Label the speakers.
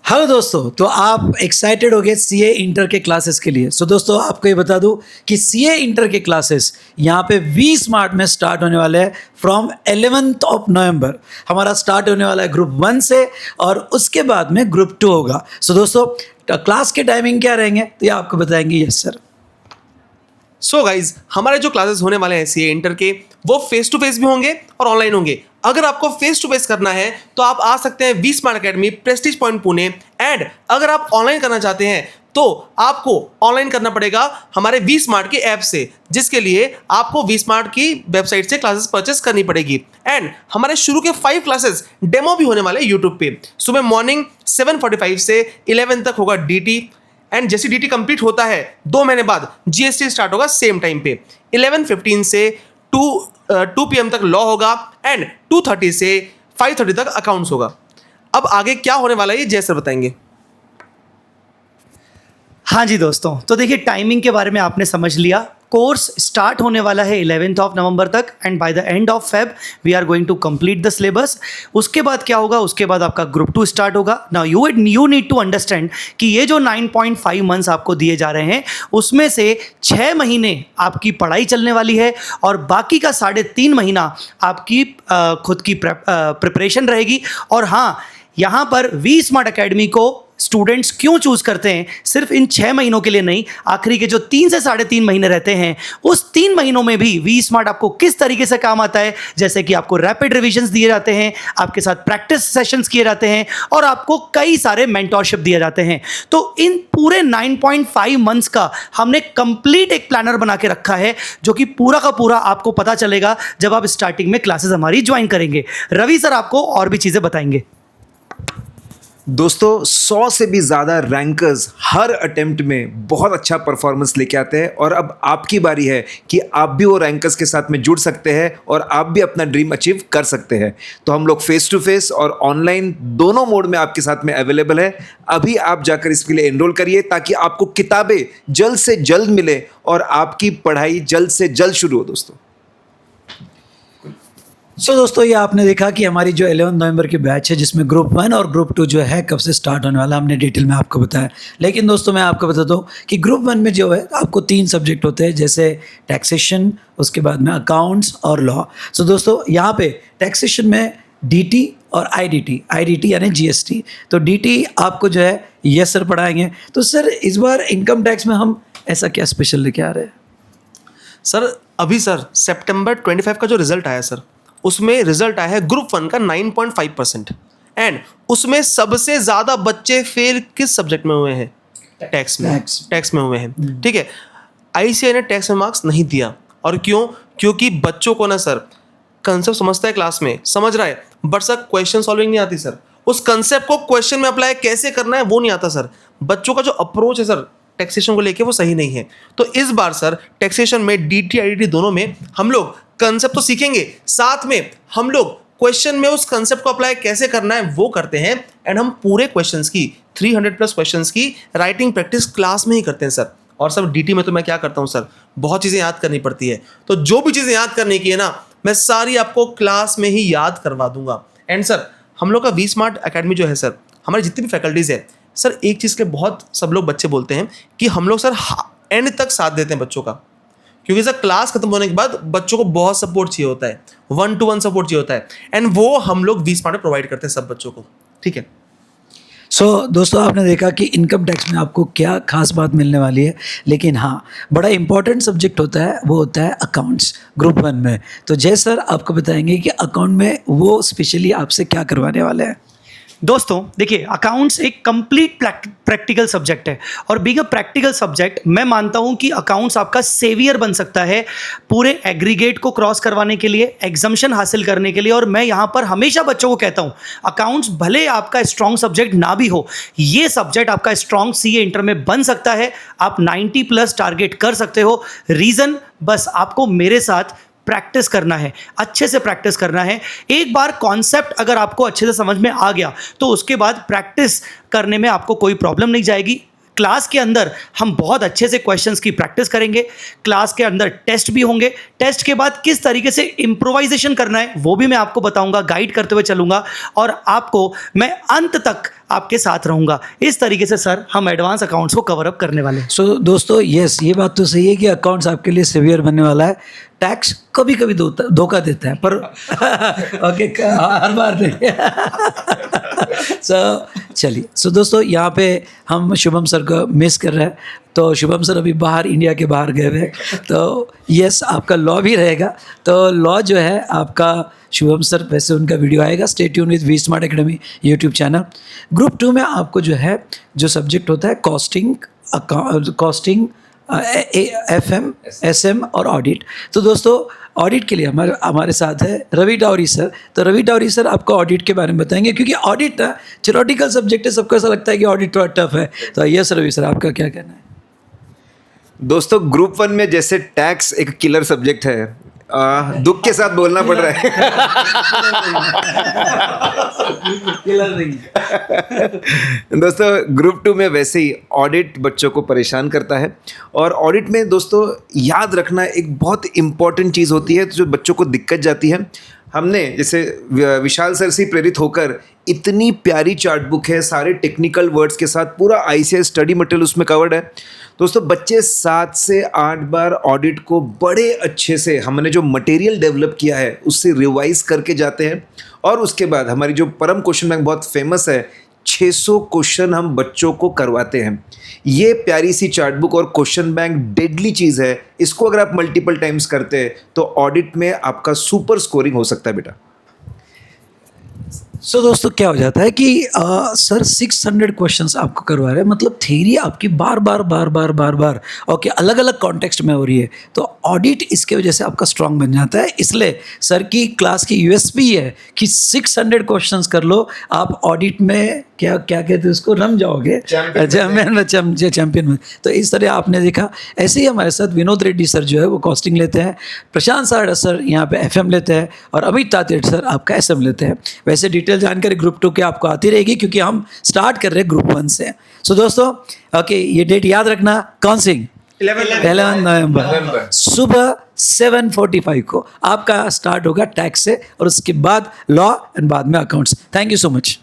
Speaker 1: Hello दोस्तों, तो आप एक्साइटेड हो गए सीए इंटर के क्लासेस के लिए। दोस्तों आपको ये बता दूं कि सीए इंटर के क्लासेस यहाँ पे वी स्मार्ट में स्टार्ट होने वाले हैं फ्रॉम 11th ऑफ नवंबर। हमारा स्टार्ट होने वाला है ग्रुप 1 से और उसके बाद में ग्रुप 2 होगा। दोस्तों क्लास के टाइमिंग क्या रहेंगे तो ये आपको बताएंगे। Yes sir.
Speaker 2: सो गाइज, हमारे जो क्लासेस होने वाले हैं सीए इंटर के, वो फेस टू फेस भी होंगे और ऑनलाइन होंगे। अगर आपको फेस टू फेस करना है तो आप आ सकते हैं We Smart Academy, Prestige Point Pune. And अगर आप ऑनलाइन करना चाहते हैं तो आपको ऑनलाइन करना पड़ेगा हमारे वी स्मार्ट के ऐप से, जिसके लिए आपको वी स्मार्ट की वेबसाइट से क्लासेस परचेस करनी पड़ेगी। एंड हमारे शुरू के 5 क्लासेस डेमो भी होने वाले यूट्यूब पे। सुबह मॉर्निंग 7:45 से 11 तक होगा डीटी। एंड जैसे डीटी कंप्लीट होता है 2 महीने बाद जीएसटी स्टार्ट होगा सेम टाइम पे। 11:15 से 2 PM तक लॉ होगा एंड 2:30 से 5:30 तक अकाउंट्स होगा। अब आगे क्या होने वाला है ये जय सर बताएंगे।
Speaker 3: हाँ जी दोस्तों, तो देखिए टाइमिंग के बारे में आपने समझ लिया। कोर्स स्टार्ट होने वाला है 11th ऑफ नवंबर तक and by the end of Feb we are going to complete the syllabus. उसके बाद क्या होगा, उसके बाद आपका ग्रुप 2 स्टार्ट होगा। Now you need to understand कि ये जो 9.5 मंथ्स आपको दिए जा रहे हैं उसमें से 6 महीने आपकी पढ़ाई चलने वाली है और बाकी का 3.5 महीना आपकी खुद की प्रिपरेशन रहेगी। और हाँ, यहाँ पर वी स्मार्ट अकेडमी को स्टूडेंट्स क्यों चूज करते हैं, सिर्फ इन 6 महीनों के लिए नहीं, आखिरी के जो 3 से 3.5 महीने रहते हैं उस 3 महीनों में भी वी स्मार्ट आपको किस तरीके से काम आता है। जैसे कि आपको रैपिड रिविजन्स दिए जाते हैं, आपके साथ प्रैक्टिस सेशंस किए जाते हैं और आपको कई सारे मेंटोरशिप दिए जाते हैं। तो इन पूरे 9.5 मंथ्स का हमने कंप्लीट एक प्लानर बना के रखा है, जो कि पूरा का पूरा आपको पता चलेगा जब आप स्टार्टिंग में क्लासेस हमारी ज्वाइन करेंगे। रवि सर आपको और भी चीजें बताएंगे।
Speaker 4: दोस्तों 100 से भी ज़्यादा रैंकर्स हर अटेम्प्ट में बहुत अच्छा परफॉर्मेंस लेके आते हैं और अब आपकी बारी है कि आप भी वो रैंकर्स के साथ में जुड़ सकते हैं और आप भी अपना ड्रीम अचीव कर सकते हैं। तो हम लोग फेस टू फेस और ऑनलाइन दोनों मोड में आपके साथ में अवेलेबल है। अभी आप जाकर इसके लिए एनरोल करिए ताकि आपको किताबें जल्द से जल्द मिले और आपकी पढ़ाई जल्द से जल्द शुरू हो। दोस्तों
Speaker 1: दोस्तों ये आपने देखा कि हमारी जो 11 नवंबर की बैच है जिसमें ग्रुप 1 और ग्रुप 2 जो है कब से स्टार्ट होने वाला हमने डिटेल में आपको बताया। लेकिन दोस्तों मैं आपको बता दूं कि ग्रुप 1 में जो है आपको 3 सब्जेक्ट होते हैं, जैसे टैक्सेशन, उसके बाद में अकाउंट्स और लॉ। दोस्तों यहाँ पे टैक्सेशन में डीटी और आईडीटी यानी जीएसटी। तो डीटी आपको जो है यस सर पढ़ाएंगे। तो सर इस बार इनकम टैक्स में हम ऐसा क्या स्पेशल लेके आ रहे हैं?
Speaker 2: सर अभी सर सितंबर 25 का जो रिजल्ट आया सर, उसमें रिजल्ट आया है ग्रुप 1 का 9.5%। एंड उसमें सबसे ज्यादा बच्चे फेल किस सब्जेक्ट में हुए हैं? टैक्स में हुए हैं। ठीक है, आईसीएआई ने टैक्स में मार्क्स नहीं दिया। और क्यों? क्योंकि बच्चों को ना सर कंसेप्ट समझता है, क्लास में समझ रहा है, बट सर क्वेश्चन सॉल्विंग नहीं आती सर। उस कंसेप्ट को क्वेश्चन में अप्लाई कैसे करना है वो नहीं आता सर। बच्चों का जो अप्रोच है सर टैक्सेशन को लेके वो सही नहीं है। तो इस बार सर टैक्सेशन में डीटी आईडीटी दोनों में हम लोग कंसेप्ट तो सीखेंगे, साथ में हम लोग क्वेश्चन में उस कंसेप्ट को अप्लाई कैसे करना है वो करते हैं। एंड हम पूरे क्वेश्चंस की 300+ क्वेश्चंस की राइटिंग प्रैक्टिस क्लास में ही करते हैं सर। और सर डीटी में तो मैं क्या करता हूँ सर, बहुत चीज़ें याद करनी पड़ती है। तो जो भी चीज़ें याद करने की है ना, मैं सारी आपको क्लास में ही याद करवा दूंगा। एंड सर हम लोग का वी स्मार्ट अकेडमी जो है सर, हमारी जितनी भी फैकल्टीज़ है सर, एक चीज़ के बहुत सब लोग बच्चे बोलते हैं कि हम लोग सर एंड तक साथ देते हैं बच्चों का। क्योंकि सर क्लास खत्म होने के बाद बच्चों को बहुत सपोर्ट चाहिए होता है, 1-to-1 सपोर्ट चाहिए होता है। एंड वो हम लोग वी स्मार्ट में प्रोवाइड करते हैं सब बच्चों को। ठीक है।
Speaker 1: दोस्तों आपने देखा कि इनकम टैक्स में आपको क्या खास बात मिलने वाली है। लेकिन हाँ, बड़ा इंपॉर्टेंट सब्जेक्ट होता है, वो होता है अकाउंट्स ग्रुप 1 में। तो जय सर आपको बताएंगे कि अकाउंट में वो स्पेशली आपसे क्या करवाने वाले हैं।
Speaker 3: दोस्तों देखिए, अकाउंट्स एक कंप्लीट प्रैक्टिकल सब्जेक्ट है और बीइंग अ प्रैक्टिकल सब्जेक्ट मैं मानता हूं कि अकाउंट्स आपका सेवियर बन सकता है पूरे एग्रीगेट को क्रॉस करवाने के लिए, एग्जम्पशन हासिल करने के लिए। और मैं यहां पर हमेशा बच्चों को कहता हूं, अकाउंट्स भले आपका स्ट्रॉन्ग सब्जेक्ट ना भी हो, ये सब्जेक्ट आपका स्ट्रॉन्ग सीए इंटर में बन सकता है। आप 90+ टारगेट कर सकते हो। रीज़न बस आपको मेरे साथ प्रैक्टिस करना है, अच्छे से प्रैक्टिस करना है। एक बार कॉन्सेप्ट अगर आपको अच्छे से समझ में आ गया तो उसके बाद प्रैक्टिस करने में आपको कोई प्रॉब्लम नहीं जाएगी। क्लास के अंदर हम बहुत अच्छे से क्वेश्चंस की प्रैक्टिस करेंगे। क्लास के अंदर टेस्ट भी होंगे। टेस्ट के बाद किस तरीके से इम्प्रोवाइजेशन करना है वो भी मैं आपको बताऊंगा, गाइड करते हुए चलूंगा। और आपको मैं अंत तक आपके साथ रहूँगा। इस तरीके से सर हम एडवांस अकाउंट्स को कवर अप करने वाले हैं।
Speaker 1: सो दोस्तों यस, ये बात तो सही है कि अकाउंट्स आपके लिए सिवियर बनने वाला है। टैक्स कभी कभी धोखा देता है, पर ओके हर बार नहीं। चलिए दोस्तों, यहाँ पे हम शुभम सर को मिस कर रहे हैं। तो शुभम सर अभी बाहर, इंडिया के बाहर गए हुए, तो यस आपका लॉ भी रहेगा। तो लॉ जो है आपका शुभम सर, वैसे उनका वीडियो आएगा। Stay tune with We Smart Academy YouTube channel. Group 2 में आपको जो है जो सब्जेक्ट होता है कॉस्टिंग, FM, SM और ऑडिट। तो दोस्तों ऑडिट के लिए हमारे साथ है रवि टावरी सर। तो रवि टावरी सर आपको ऑडिट के बारे में बताएंगे, क्योंकि ऑडिट थ्योरेटिकल सब्जेक्ट है, सबको ऐसा लगता है कि ऑडिट थोड़ा टफ है। तो यस रवि सर, आपका क्या कहना है?
Speaker 4: दोस्तों ग्रुप 1 में जैसे टैक्स एक किलर सब्जेक्ट है, दुख के साथ बोलना पड़ रहा है। दोस्तों ग्रुप 2 में वैसे ही ऑडिट बच्चों को परेशान करता है। और ऑडिट में दोस्तों याद रखना एक बहुत इम्पॉर्टेंट चीज़ होती है, तो जो बच्चों को दिक्कत जाती है। हमने जैसे विशाल सर से प्रेरित होकर इतनी प्यारी चार्ट बुक है, सारे टेक्निकल वर्ड्स के साथ पूरा ICAI स्टडी मटेरियल उसमें कवर्ड है। दोस्तों बच्चे 7 से 8 बार ऑडिट को बड़े अच्छे से हमने जो मटेरियल डेवलप किया है उससे रिवाइज करके जाते हैं। और उसके बाद हमारी जो परम क्वेश्चन बैंक बहुत फेमस है, 600 क्वेश्चन हम बच्चों को करवाते हैं। ये प्यारी सी चार्ट बुक और क्वेश्चन बैंक डेडली चीज़ है। इसको अगर आप मल्टीपल टाइम्स करते हैं तो ऑडिट में आपका सुपर स्कोरिंग हो सकता है बेटा।
Speaker 1: सो दोस्तों क्या हो जाता है कि सर 600 क्वेश्चंस आपको करवा रहे हैं, मतलब थ्योरी आपकी बार बार ओके अलग अलग कॉन्टेक्स्ट में हो रही है। तो ऑडिट इसके वजह से आपका स्ट्रांग बन जाता है। इसलिए सर की क्लास की USP है कि 600 क्वेश्चंस कर लो, आप ऑडिट में क्या कहते हैं उसको, रम जाओगे, चैंपियन में। तो इस तरह आपने देखा। ऐसे ही हमारे साथ विनोद रेड्डी सर जो है वो कॉस्टिंग लेते हैं, प्रशांत साड़ा सर यहाँ पे FM लेते हैं, और अमित तातेड़ सर आपका SM लेते हैं। वैसे डिटेल जानकारी ग्रुप 2 के आपको आती रहेगी, क्योंकि हम स्टार्ट कर रहे हैं ग्रुप 1 से। सो दोस्तों ओके, ये डेट याद रखना, कौन सी 11 नवंबर सुबह 7:45 को आपका स्टार्ट होगा टैक्स से, और उसके बाद लॉ एंड बाद में accounts. Thank you so much.